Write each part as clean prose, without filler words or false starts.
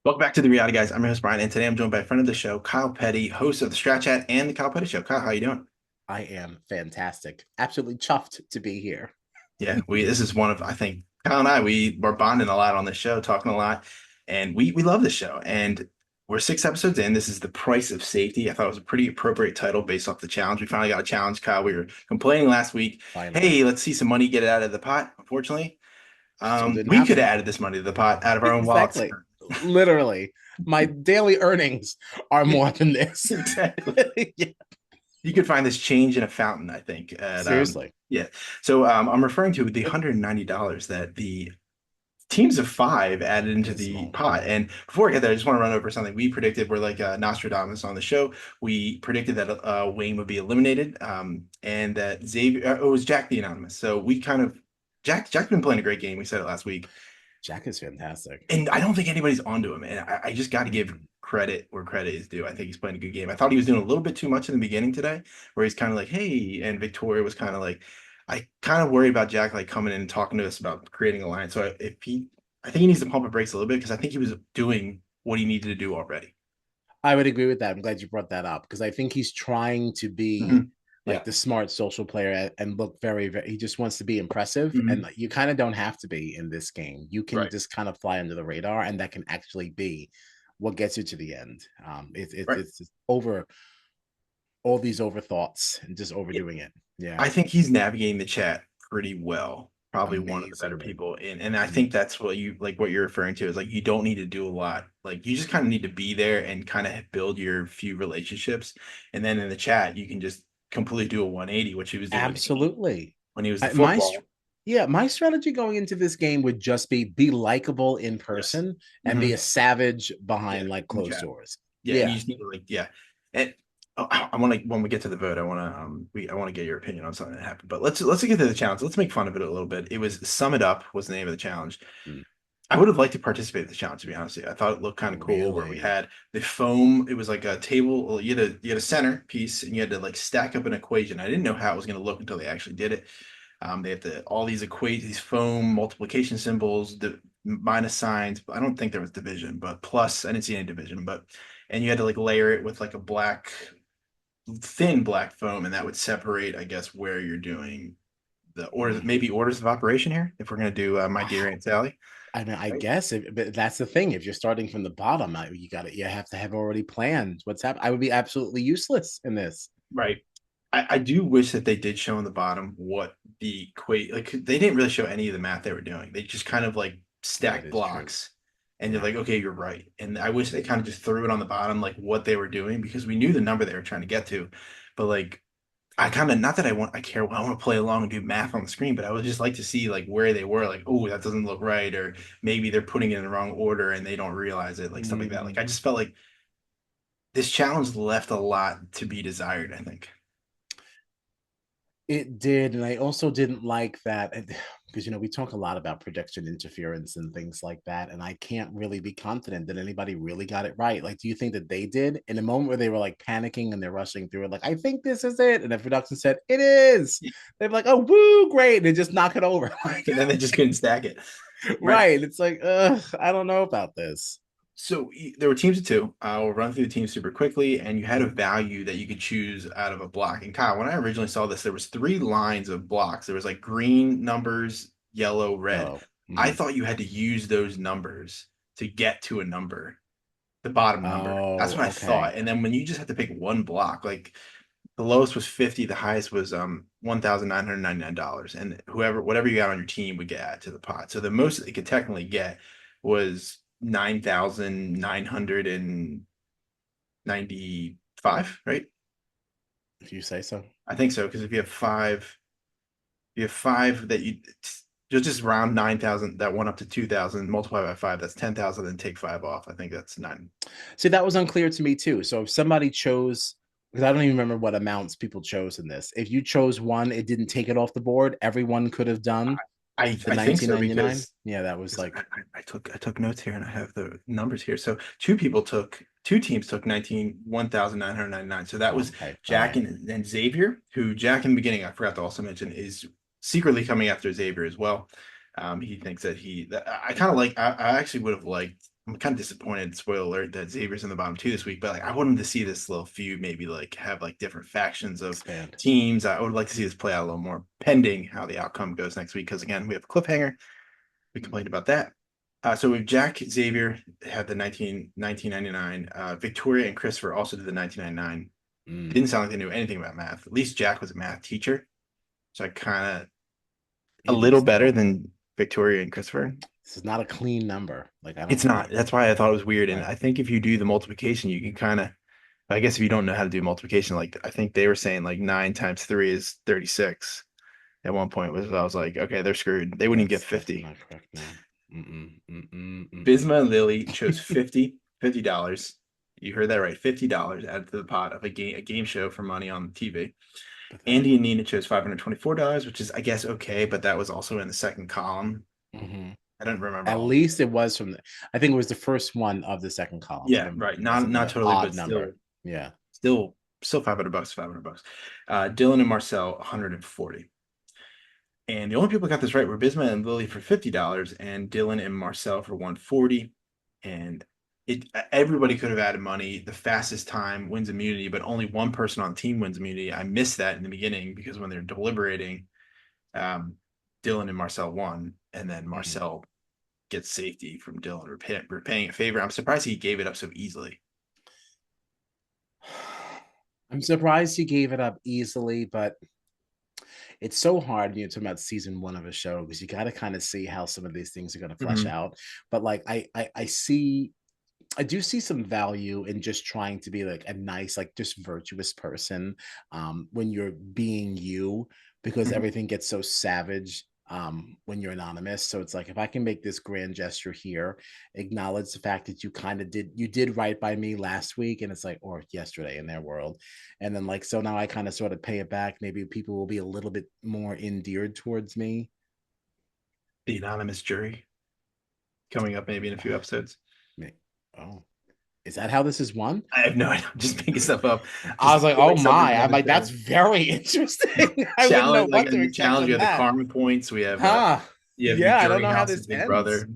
Welcome back to the Reality Guys. I'm your host Brian, and today I'm joined by a friend of the show, Kyle Petty, host of the Strat Chat and the Kyle Petty Show. Kyle, how you doing? I am fantastic. Absolutely chuffed to be here. Yeah, we this is one of I think Kyle and I we're bonding a lot on this show, talking a lot, and we love this show. And we're 6 episodes in. This is the price of safety. I thought it was a pretty appropriate title based off the challenge. We finally got a challenge, Kyle. We were complaining last week. Finally. Hey, let's see some money get it out of the pot. Unfortunately, Still didn't we could have happen. added this money to the pot out of our own wallets. Exactly. Literally. My daily earnings are more than this. Exactly. Yeah. You could find this change in a fountain, I think. Seriously. Yeah. So I'm referring to the $190 that the teams of five added into the Abysmal. pot. And before I get there, I just want to run over something we predicted. We're like Nostradamus on the show. We predicted that Wayne would be eliminated, and that Xavier, it was Jack the Anonymous. So we kind of Jack's been playing a great game. We said it last week. Jack is fantastic. And I don't think anybody's onto him. And I just got to give credit where credit is due. I think he's playing a good game. I thought he was doing a little bit too much in the beginning today, where he's kind of like, hey, and Victoria was kind of like, I kind of worry about Jack like coming in and talking to us about creating a line. So I think he needs to pump the brakes a little bit because I think he was doing what he needed to do already. I would agree with that. I'm glad you brought that up because I think he's trying to be Mhm. like Yeah. the smart social player and look very, he just wants to be impressive. And Mhm. like, you kind of don't have to be in this game. You can Right. just kind of fly under the radar, and that can actually be what gets you to the end. Right. It's just over all these overthoughts and just Yeah. overdoing it. Yeah, I think he's navigating the chat pretty well. Probably one of the better amazingly. people. And I Mm. think that's what you like what you're referring to is like you don't need to do a lot. Like you just kind of need to be there and kind of build your few relationships. And then in the chat, you can just completely do a 180, which he was doing Absolutely. when he was the I, my football. yeah, my strategy going into this game would just be likable in Yes. person and be Hmm. a savage Yeah. behind like In the closed chat. doors. Yeah. And you Yeah. just need to like, yeah. And I want to when we get to the vote, I want to get your opinion on something that happened. But let's get to the challenge. Let's make fun of it a little bit. It was Sum It Up was the name of the challenge. Mm. I would have liked to participate in the challenge, to be honest with you. I thought it looked kind of cool where we Really? had the foam. It was like a table. Well, you had a center piece and you had to like stack up an equation. I didn't know how it was going to look until they actually did it. They have to all these equate these foam multiplication symbols, the minus signs. I don't think there was division, but plus I didn't see any division. But and you had to like layer it with like a black, thin black foam, and that would separate, I guess, where you're doing the orders, Mm. maybe orders of operation here. If we're gonna do My Dear Aunt Sally. I mean, I Right? guess, but that's the thing. If you're starting from the bottom, you have to have already planned what's happening. I would be absolutely useless in this. Right. I do wish that they did show on the bottom what the equate like they didn't really show any of the math they were doing. They just kind of like That stacked is true. blocks and you're Yeah. like, okay, you're right. And I wish they kind of just threw it on the bottom, like what they were doing, because we knew the number they were trying to get to. But like I kind of not that I care, I want to play along and do math on the screen, but I would just like to see like where they were, like, oh, that doesn't look right, or maybe they're putting it in the wrong order and they don't realize it, like stuff like that. Like Mm. I just felt like this challenge left a lot to be desired, I think. It did, and I also didn't like that because we talk a lot about prediction interference and things like that, and I can't really be confident that anybody really got it right. Like, do you think that they did in a moment where they were like panicking and they're rushing through it? Like, I think this is it, and the production said it is. They're like, oh, woo, great, and they just knock it over. Like, And then they just couldn't stack it. Right. right? It's like, I don't know about this. So there were teams of two. I'll run through the teams super quickly, and you had a value that you could choose out of a block. And Kyle, when I originally saw this, there was three lines of blocks. There was like green numbers, yellow, red. Oh, I mhm. thought you had to use those numbers to get to a number, the bottom number. That's what I Oh, thought. okay. And then when you just have to pick one block, like the lowest was 50, the highest was $1,999. And whatever you got on your team would get added to the pot. So the most it could technically get was 9,995, right? If you say so. I think so, because if you have five that you'll just round 9,000, that one up to 2,000, multiply by five, that's 10,000, then take five off. I think that's nine. See, that was unclear to me too. So if somebody chose, because I don't even remember what amounts people chose in this. If you chose one, it didn't take it off the board. Everyone could have done the I think so 1999. because Yeah, that was like I took notes here and I have the numbers here. So two teams took 1,999. So that was okay. All Jack right. and Xavier, who Jack in the beginning I forgot to also mention is secretly coming after Xavier as well. He thinks that I kind of like I actually would have liked I'm kind of disappointed, spoiler alert, that Xavier's in the bottom two this week, but like I wanted to see this little feud maybe like have like different factions of Expand. teams. I would like to see this play out a little more pending how the outcome goes next week. Because again, we have a cliffhanger. We complained about that. So we've Jack Xavier had the 1999. Victoria and Christopher also did the 1999. Mm. Didn't sound like they knew anything about math. At least Jack was a math teacher. So I kind of a Even little better still, than Victoria and Christopher. this is not a clean number. Like I It's don't not. think. That's why I thought it was weird. And Right. I think if you do the multiplication, you can kind of, I guess if you don't know how to do multiplication, like I think they were saying like 9 times 3 is 36 at one point was I was like, okay, they're screwed. They wouldn't even get That's definitely 50. not correct. No. Mm-mm, mm-mm, mm-mm. Bisma and Lily chose $50. You heard that right. $50 added to the pot of a game show for money on TV. Pathetic. Andy and Nina chose $524, which is I guess okay, but that was also in the second column. Hmm. I don't remember At all. least it was from the, I think it was the first one of the second column. I Yeah, don't right. think it was Not an totally, odd but number. still Yeah. still still $500, $500. Dylan and Marcel 140. And the only people who got this right were Bisma and Lily for $50 and Dylan and Marcel for 140. And everybody could have added money. The fastest time wins immunity, but only one person on the team wins immunity. I missed that in the beginning because when they're deliberating, um, Dylan and Marcel won, and then Mhm. Marcel gets safety from Dylan repaying a favor. I'm surprised he gave it up so easily. I'm surprised he gave it up easily, but it's so hard when you're talking about season one of a show because you got to kind of see how some of these things are going to flesh Mhm. out. But like I see I do see some value in just trying to be like a nice, like just virtuous person when you're being you, because Mhm. everything gets so savage when you're anonymous. So it's like if I can make this grand gesture here, acknowledge the fact that you did right by me last week, and it's like or yesterday in their world, and then like so now I kind of sort of pay it back. Maybe people will be a little bit more endeared towards me. The anonymous jury coming up maybe in a few episodes. Oh, is that how this is won? I have no idea. I'm just making stuff up. I Just was like, feel oh like something's my. going I'm to like, that's say. very interesting. I wouldn't know Challenge, like what in to the expect challenge, we from have the that. karma points. We have Huh. the Yeah, I don't jury know how house is this Big ends. Brother.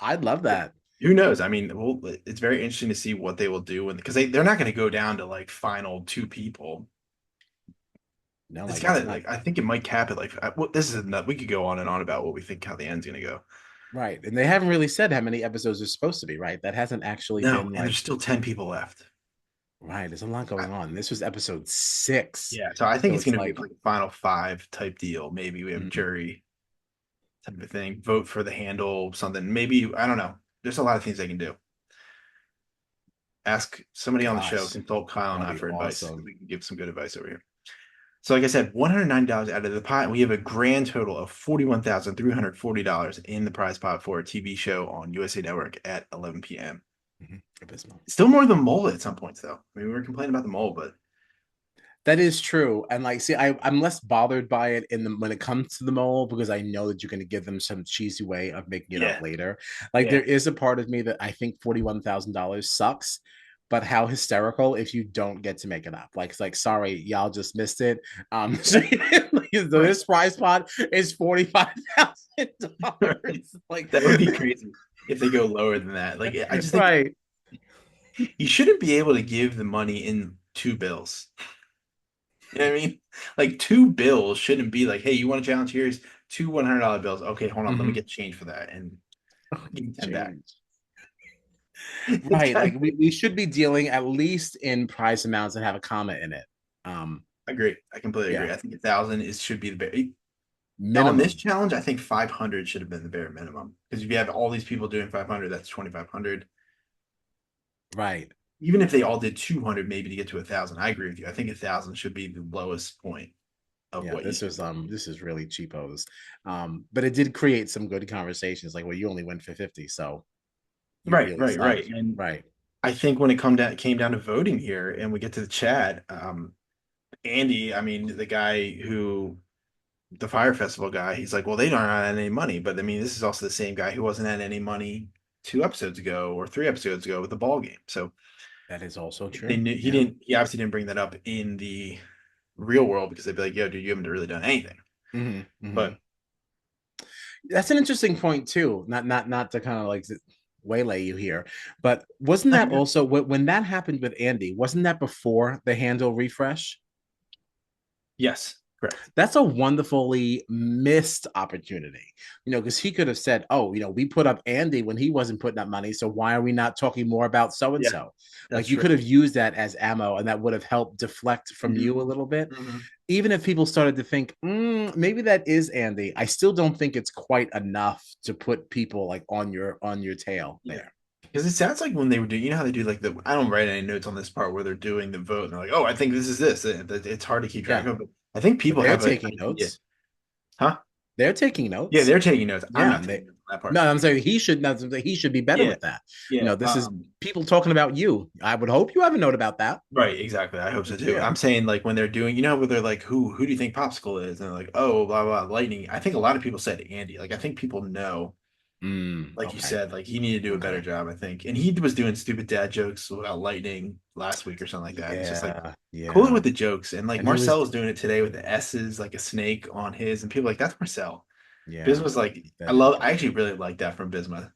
I'd love that. Who knows? I mean, well, it's very interesting to see what they will do when because they're not going to go down to like final two people. No, I It's guess got to not. like I think it might cap it like well, this is enough. We could go on and on about what we think how the end's going to go. Right. And they haven't really said how many episodes are supposed to be, right? That hasn't actually No, been and there's like, still 10 people left. right. There's a lot I, going on. This was episode 6. yeah, so I think So it's it's going to be like, like a final five type deal. Maybe we have mm, jury type of thing, vote for the handle, something. Maybe I don't know. There's a lot of things they can do. Ask somebody on the show, gosh, consult Kyle and that'd I be for advice. awesome. We can give some good advice over here. So, like I said, $190 out of the pot. And we have a grand total of $41,340 in the prize pot for a TV show on USA Network at 11 p.m. Abysmal. Still more than mole at some points, though. I mean, we were complaining about the mole, but That is true. And like, see, I'm less bothered by it in the when it comes to the mole because I know that you're going to give them some cheesy way of making it up yeah, later. Like, yeah, there is a part of me that I think $41,000 sucks, but how hysterical if you don't get to make it up. Like, it's like, sorry, y'all just missed it. So, so right, this prize pot is right. $45,000. Like, That would be crazy if they go lower than that. Like, I just think right. you shouldn't be able to give the money in two bills. You know what I mean? Like two bills shouldn't be like, hey, you want to challenge? Here's two $100 bills. Okay, hold on, let me Mhm. get change for that and give me 10 back. Change. It's Right. kind Like of we should be dealing at least in price amounts that have a comma in it. agree. I completely Yeah. agree. I think 1,000 is should be the bare on this Minimum. challenge. I think 500 should have been the bare minimum because if you have all these people doing 500, that's 2,500. Right. Even if they all did 200, maybe to get to 1,000, I agree with you. I think 1,000 should be the lowest point of Yeah, what you should. this is really cheapos. But it did create some good conversations like, well, you only went for 50, so you Right, really right, right. suck. And Right. I think when it came down to voting here, and we get to the chat, Andy, I mean, the guy who the Fire Festival guy, he's like, well, they don't have any money, but I mean, this is also the same guy who wasn't at any money 2 episodes ago or 3 episodes ago with the ball game. So That is also they true. knew Yeah. he obviously didn't bring that up in the real world because they'd be like, yo, dude, you haven't really done anything. Hmm. Hmm. But That's an interesting point too. Not to kind of like waylay you here. But wasn't that also when that happened with Andy? Wasn't that before the handle refresh? Yes, correct. That's a wonderfully missed opportunity, because he could have said, "Oh, we put up Andy when he wasn't putting up money, so why are we not talking more about so and Yeah, so?" that's Like you true. could have used that as ammo, and that would have helped deflect from Hmm. you a little bit. Hmm. Even if people started to think, maybe that is Andy, I still don't think it's quite enough to put people like on your tail Yeah. there. Because it sounds like when they were doing, you know how they do like I don't write any notes on this part where they're doing the vote and they're like, oh, I think this is this. It's hard to keep track Yeah, of, but I think but people they're have an taking idea. notes. Huh? They're taking Yeah, notes. they're taking notes. I'm Yeah, not and taking notes on that no, part. I'm saying he should not. He should be better Yeah, with that. yeah. This is people talking about you. I would hope you have a note about that. Right, exactly. I hope so too. Yeah. I'm saying like when they're doing, where they're like, who do you think Popsicle is? And they're like, oh, blah blah, Lightning. I think a lot of people said Andy. Like I think people know, like you Okay. said, like he needed to do a better Okay. job, I think. And he was doing stupid dad jokes about Lightning last week or something like that. It's just like Yeah. cool it Yeah. with the jokes. And like And he was. Marcel was doing it today with the S's, like a snake on his, and people like, that's Marcel. Yeah. Bisma's like, That is. I actually really like that from Bisma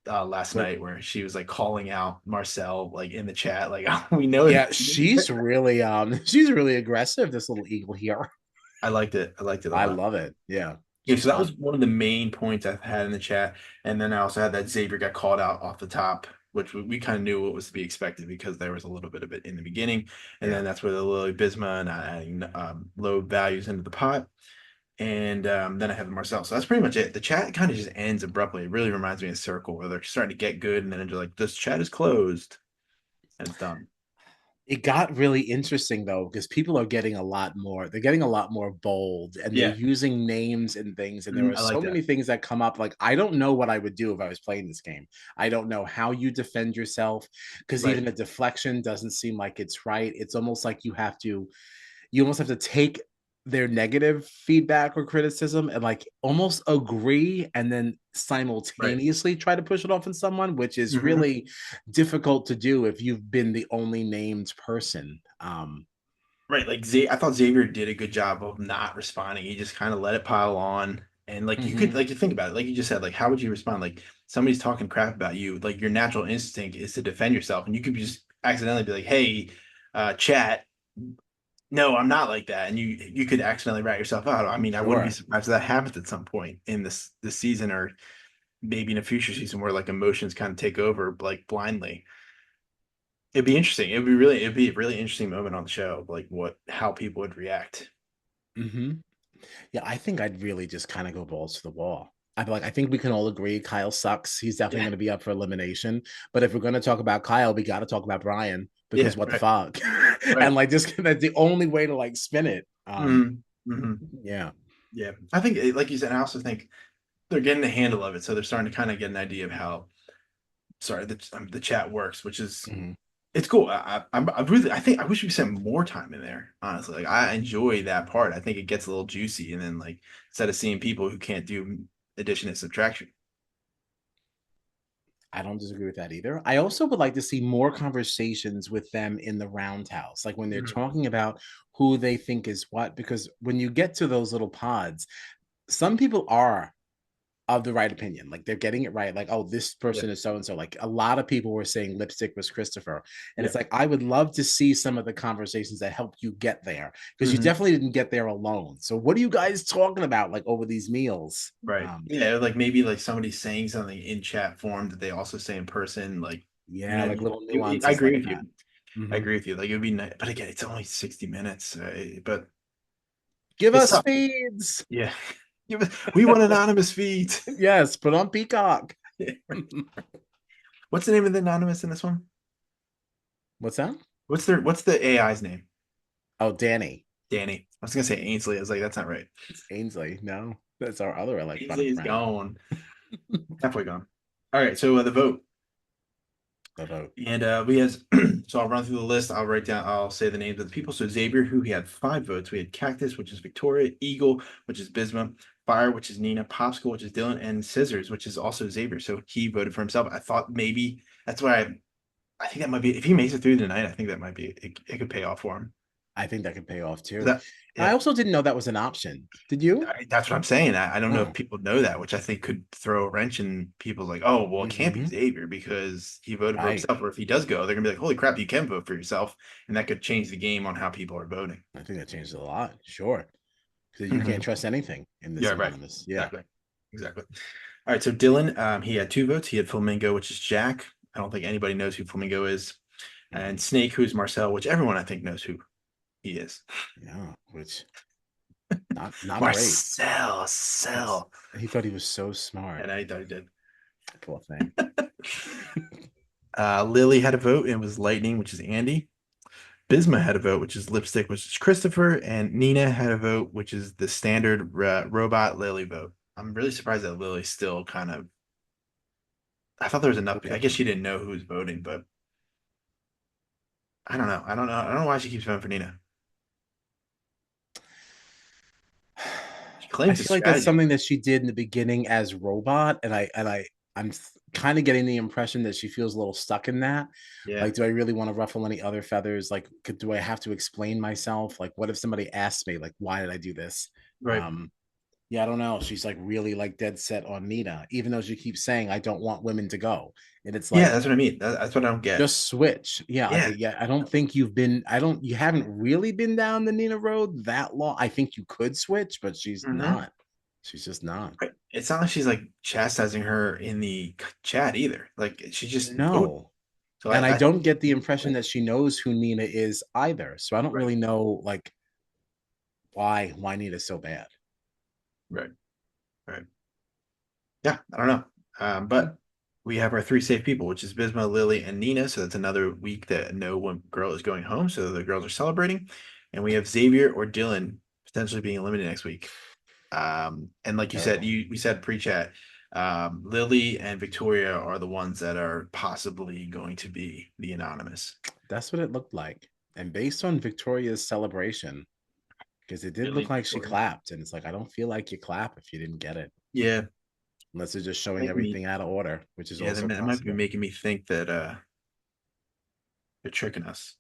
last What? night where she was like calling out Marcel like in the chat, like, oh, we know it. Yeah. She's really. She's really aggressive. This little eagle here. I liked it. I liked it a I lot. love it. Yeah. Yeah, She's so that fun. was one of the main points I've had in the chat. And then I also had that Xavier got called out off the top, which we kind of knew what was to be expected because there was a little bit of it in the beginning. And Yeah. then that's where the Lily Bisma and adding low values into the pot. And then I have the Marcel. So that's pretty much it. The chat kind of just ends abruptly. It really reminds me of Circle where they're starting to get good and then it's like, this chat is closed and it's done. It got really interesting though because people are getting a lot more. They're getting a lot more bold, and they're Yeah, using names and things. And there are I so like many that. things that come up. Like I don't know what I would do if I was playing this game. I don't know how you defend yourself because Right. even a deflection doesn't seem like it's right. It's almost like you almost have to take their negative feedback or criticism and like almost agree and then Right. simultaneously try to push it off on someone, which is Hmm. really difficult to do if you've been the only named person. Right, like I thought Xavier did a good job of not responding. He just kind of let it pile on, and like you could Mhm. like you think about it, like you just said, like how would you respond? Like somebody's talking crap about you, like your natural instinct is to defend yourself, and you could just accidentally be like, "Hey, chat, no, I'm not like that," and you could accidentally rat yourself out. I mean, I wouldn't be Sure. surprised if that happens at some point in this season, or maybe in a future season where like emotions kind of take over like blindly. It'd be interesting. It'd be a really interesting moment on the show, like how people would react. Mhm. Yeah, I think I'd really just kind of go balls to the wall. I'd be like, I think we can all agree Kyle sucks. He's definitely Yeah. going to be up for elimination. But if we're going to talk about Kyle, we got to talk about Brian Yeah, because what the right, fuck? right. And like this, that's the only way to like spin it. Hmm. Yeah. Yeah, I think, like you said, I also think they're getting the handle of it, so they're starting to kind of get an idea of how, sorry, the chat works, which is Mhm. it's cool. I really, I think I wish we spent more time in there. Honestly, like I enjoy that part. I think it gets a little juicy, and then like instead of seeing people who can't do addition and subtraction. I don't disagree with that either. I also would like to see more conversations with them in the roundhouse, like when they're Mhm. talking about who they think is what, because when you get to those little pods, some people are of the right opinion. Like they're getting it right. Like, oh, this Yeah, person is so and so. Like a lot of people were saying lipstick was Christopher. And yeah, it's like, I would love to see some of the conversations that helped you get there because you hmm, definitely didn't get there alone. So, what are you guys talking about like over these meals? right. Yeah, like maybe like somebody saying something in chat form that they also say in person. Like, you know Yeah, what I like mean? little I nuances agree like with that. you. I Mhm. agree with you. Like it would be nice, but again, it's only 60 minutes. But Give it's us tough. feeds. Yeah. We want anonymous feeds. Yes, put on Peacock. What's the name of the anonymous in this one? What's that? What's the AI's name? Oh, Danny. Danny. I was gonna say Ainsley. I was like, that's not right. It's Ainsley. No, that's our other Ainsley electronic is friend. gone. Definitely gone. All right, so the vote. The vote. And we has so I'll run through the list. I'll say the names of the people. So Xavier, who he had 5 votes. We had Cactus, which is Victoria, Eagle, which is Bisma, Fire, which is Nina, Popsicle, which is Dylan, and Scissors, which is also Xavier. So he voted for himself. I thought maybe that's why I think that might be if he makes it through the night, I think that might be it could pay off for him. I think that could pay off too. That, I yeah, also didn't know that was an option. Did you? that's what I'm saying. I don't know if Oh. people know that, which I think could throw a wrench in people's like, oh, well, it can't be Hmm. Xavier because he voted for Right. himself. Or if he does go, they're gonna be like, holy crap, you can vote for yourself, and that could change the game on how people are voting. I think that changes a lot. Sure. Because you can't Hmm. trust anything in this Yeah, right. anonymous. Yeah. Exactly. Exactly. All right. So Dylan, he had two votes. He had Flamingo, which is Jack. I don't think anybody knows who Flamingo is, Hmm. and Snake, who's Marcel, which everyone I think knows who he is. Yeah. Which not great. Marcel, Yes. Cell. He thought he was so smart. And I thought he did. Poor thing. Lily had a vote, and it was Lightning, which is Andy. Bisma had a vote, which is Lipstick, which is Christopher, and Nina had a vote, which is the standard robot Lily vote. I'm really surprised that Lily's still kind of. I thought there was enough. I Okay. guess she didn't know who was voting, but I don't know. I don't know. I don't know why she keeps voting for Nina. She I claims it's feel like that's strategy. something that she did in the beginning as robot, and I'm kind of getting the impression that she feels a little stuck in that. Yeah. Like, do I really want to ruffle any other feathers? Like, do I have to explain myself? Like, what if somebody asks me, like, why did I do this? Right. Um, yeah, I don't know. She's like really like dead set on Nina, even though she keeps saying I don't want women to go, and it's Yeah, like that's what I mean. That's what I don't get. just switch. Yeah, Yeah. yeah. I don't think you haven't really been down the Nina road that long. I think you could switch, but she's Hmm. not. She's just not. Right. It's not like she's like chastising her in the chat either. Like she just voted. No. So And I I think. don't get the impression that she knows who Nina is either. So I don't Right. really know like why Nina's so bad. Right. Right. Yeah, I don't know. Hmm. But we have our three safe people, which is Bisma, Lily, and Nina. So that's another week that no one girl is going home. So the girls are celebrating. And we have Xavier or Dylan potentially being eliminated next week. And like you said, Terrible. we said pre-chat, Lily and Victoria are the ones that are possibly going to be the anonymous. That's what it looked like. And based on Victoria's celebration, because it did Really, look like she Victoria? clapped, and it's like I don't feel like you clap if you didn't get it, Yeah, unless they're just showing making me. everything out of order, which is Yeah, also that might be possible. making me think that they're tricking us.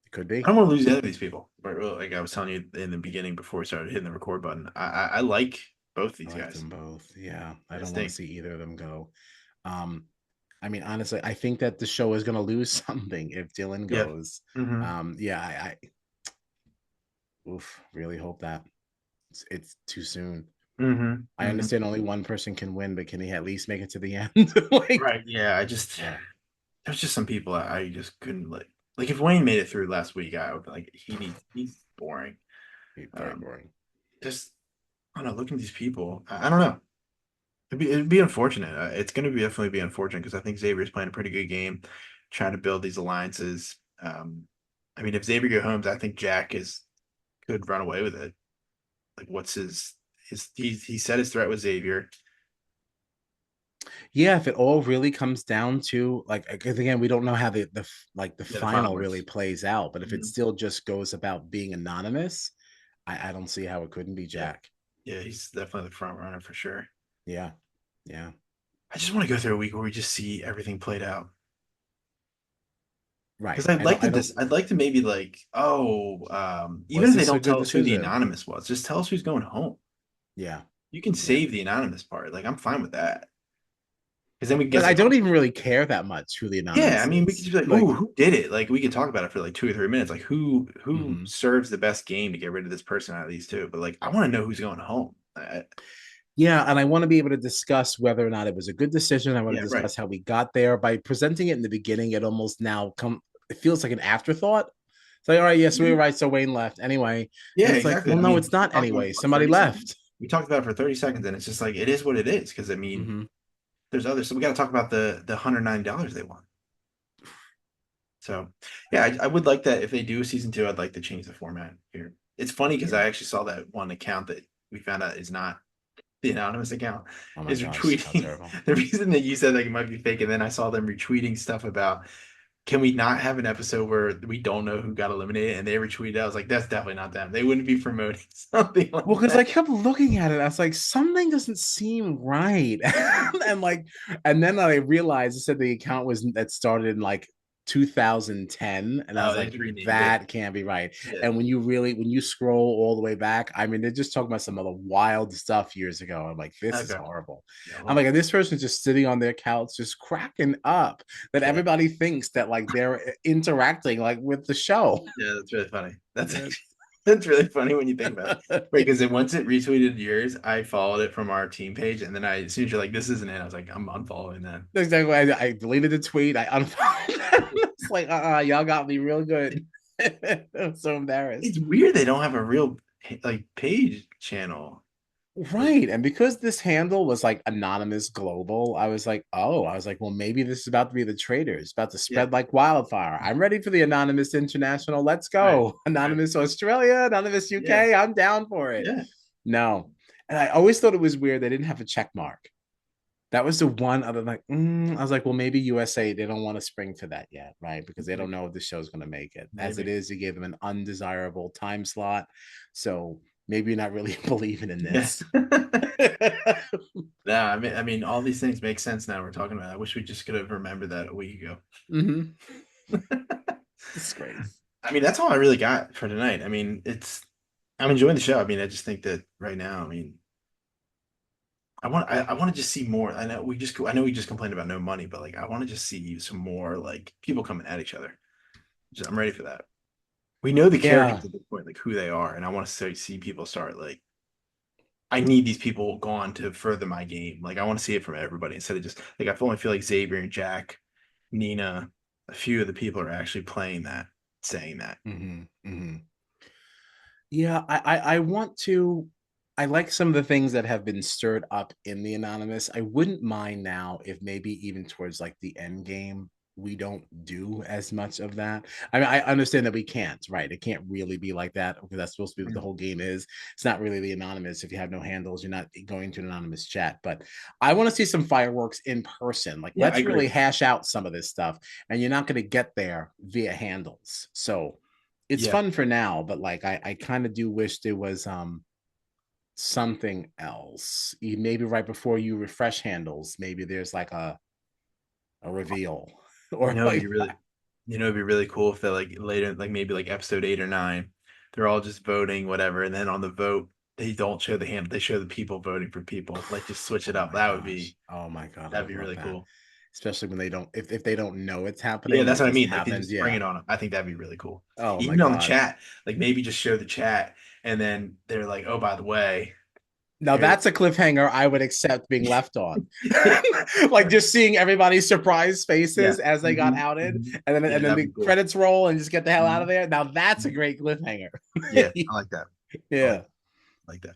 It could I be. don't want to lose any of these people. But well, like I was telling you in the beginning before we started hitting the record button, I like both I these like guys. them both. Yeah, I I don't want to think. see either of them go. Um, I mean, honestly, I think that the show is going to lose something if Dylan Yeah. goes. Mm-hmm. Yeah, really hope that it's too soon. Mm-hmm. I Mm-hmm. understand only one person can win, but can he at least make it to the end? Like, Right. Yeah. I just yeah, there's just some people I just couldn't like if Wayne made it through last week, I would be like he's boring. very Um boring. just I don't know, looking at these people, I don't know. It'd be unfortunate. It's going to be definitely be unfortunate because I think Xavier's playing a pretty good game, trying to build these alliances. I mean, if Xavier goes home, I think Jack is could run away with it. Like, what's his he said his threat was Xavier. Yeah, if it all really comes down to like, because again, we don't know how the Yeah, the final final really words. plays out, but if it Mhm. still just goes about being anonymous, I don't see how it couldn't be Yeah, Jack. yeah, he's definitely the front runner for sure. Yeah, yeah, I just want to go through a week where we just see everything played out. right. Because I'd like I to don't. this. I'd like to maybe like, even Was if they this a don't good tell us who the decision? anonymous was, just tell us who's going home. Yeah, You can yeah. save the anonymous part. Like I'm fine with that. Because then we can Like guess I like, don't even really care that much who the yeah, I anonymous mean, we could is. just be like, oh, Like, who did it? Like we could talk about it for like 2 or 3 minutes. Like who mhm. serves the best game to get rid of this person out of these two? But like I want to know who's going home. Yeah, and I want to be able to discuss whether or not it was a good decision. I want to Yeah, right. discuss how we got there. By presenting it in the beginning, it almost now come it feels like an afterthought. It's like, all right, yes, we were Mhm. right. So Wayne left anyway. Yeah, And it's like, exactly. well, I no, mean, it's we not talked about anyway. it for Somebody 30 seconds. left. We talked about it for 30 seconds, and it's just like it is what it is. Because I mean, Hmm. there's others. So we got to talk about the $109 they won. So yeah, I would like that if they do a season two, I'd like to change the format here. It's funny because I Yeah. actually saw that one account that we found out is not the anonymous account Oh my is gosh, how retweeting terrible. the reason that you said like it might be fake, and then I saw them retweeting stuff about can we not have an episode where we don't know who got eliminated, and they retweeted. I was like, that's definitely not them. They wouldn't be promoting something Well, like because I that. kept looking at it, I was like, something doesn't seem right. And like, and then I realized it said the account was that started in like 2010, and I Oh, was they like, just renamed it. that can't be right. Yeah. And when you scroll all the way back, I mean, they're just talking about some of the wild stuff years ago. I'm like, this is Okay. horrible. Yeah. I'm Well. like, and this person's just sitting on their couch, just cracking up that Yeah. everybody thinks that like they're interacting like with the show. Yeah. That's really funny. That's actually, that's really funny when you think about it. Wait, because once it retweeted yours, I followed it from our team page, and then as soon as you're like, "This isn't it," I was like, "I'm unfollowing that." Exactly. I deleted the tweet. I unfollowed. It's like, y'all got me real good. I'm so embarrassed. It's weird they don't have a real like page channel. Like, Right. And because this handle was like anonymous global, I was like, well, maybe this is about to be the traders, about to yeah. spread like wildfire. I'm ready for the anonymous international. Let's Right. go. Right. Anonymous Australia, anonymous Yeah. UK. I'm down for it. Yeah. No. And I always thought it was weird they didn't have a check mark. That was the one other like, I was like, well, maybe USA, they don't want to spring for that yet, right? Because they don't Maybe. know if the show's going to make it. As it Maybe. is, you gave them an undesirable time slot. So maybe you're not really believing in Yeah. this. No, I mean, all these things make sense now we're talking about. I wish we just could have remembered that a week ago. Mm-hmm. Disgrace. I mean, that's all I really got for tonight. I mean, I'm enjoying the show. I mean, I just think that right now, I mean, I want to just see more. I know we just complained about no money, but like, I want to just see some more like people coming at each other. I'm ready for that. We know the Yeah. characters at this point, like who they are, and I want to see people start like, I need these people gone to further my game. Like I want to see it from everybody instead of just like I only feel like Xavier and Jack, Nina, a few of the people are actually playing that, saying that. Mm-hmm. Mm-hmm. Yeah, I want to. I like some of the things that have been stirred up in the anonymous. I wouldn't mind now if maybe even towards like the end game we don't do as much of that. I mean, I understand that we can't, right? It can't really be like that because that's supposed to be what the Mm. whole game is. It's not really the anonymous. If you have no handles, you're not going to an anonymous chat. But I want to see some fireworks in person. Like, Yeah, I let's agree. really hash out some of this stuff. And you're not going to get there via handles. So it's Yeah, fun for now, but like I kind of do wish there was something else. Maybe right before you refresh handles, maybe there's like a reveal you or know, it'd be like really, it'd be really cool if they like later, like maybe like episode 8 or 9, they're all just voting, whatever, and then on the vote they don't show the hand, they show the people voting for people. Like just switch it oh up. my That would gosh. be Oh my god, I that'd would be love really that. cool. Especially when they don't if they don't know it's Yeah, happening and that's it what I just mean. Like they happens. just bring Yeah. it on. I think that'd be really cool. Oh my Even on the god. chat, like maybe just show the chat, and then they're like, "Oh, by the way, Now here's." that's a cliffhanger I would accept being left on. Yeah, Like just seeing everybody's surprised yeah, faces as they got outed, yeah, and then that'd the be cool. credits roll and just get the hell out Mhm. of there. Now that's a great cliffhanger. Yeah, I like that. I Yeah. like that.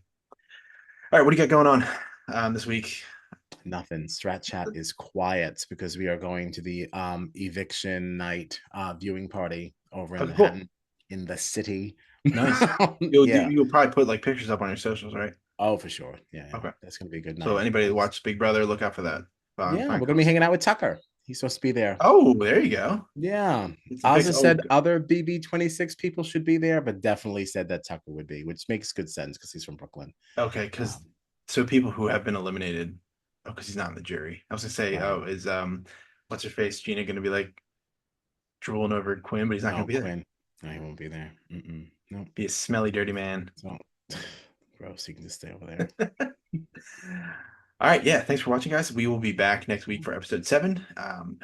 All right, what do you got going on this week? Nothing. Strat Chat is quiet because we are going to the eviction night viewing party over in Okay, cool, Manhattan in the city. nice. You'll Yeah. you'll probably put like pictures up on your socials, right? Oh, for sure. Yeah, yeah. Okay. That's gonna be a good So night. anybody that watches Big Brother, look out for that. Yeah, Fine we're gonna be cost. hanging out with Tucker. He's supposed to be there. Oh, there you go. Yeah. Get some pics. Ozza Oh, said other BB26 people should be there, but definitely said that Tucker would be, which makes good sense because he's from Brooklyn. okay. Because Um, so people who have been eliminated. Oh, because he's not in the jury. I was gonna say, right. oh, is what's her face Gina gonna be like drooling over Quinn, but he's not gonna No, be there. Quinn. No, he won't be there. Mm-mm. Nope. Be a smelly, dirty man. So gross. He can just stay over there. All right, yeah. Thanks for watching, guys. We will be back next week for episode 7.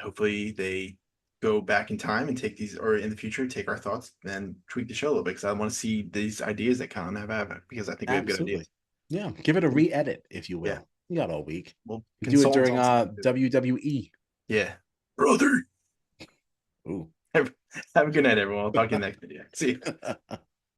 Hopefully they go back in time and take these, or in the future, take our thoughts and tweak the show a little bit because I want to see these ideas that Colin have because I think we have good Absolutely. ideas. Yeah. Give it a re-edit, if you Yeah, will. You got all week. we'll Do it consult during on something. WWE. Yeah, brother. Ooh. Have a good night, everyone. I'll talk to you next video. See you.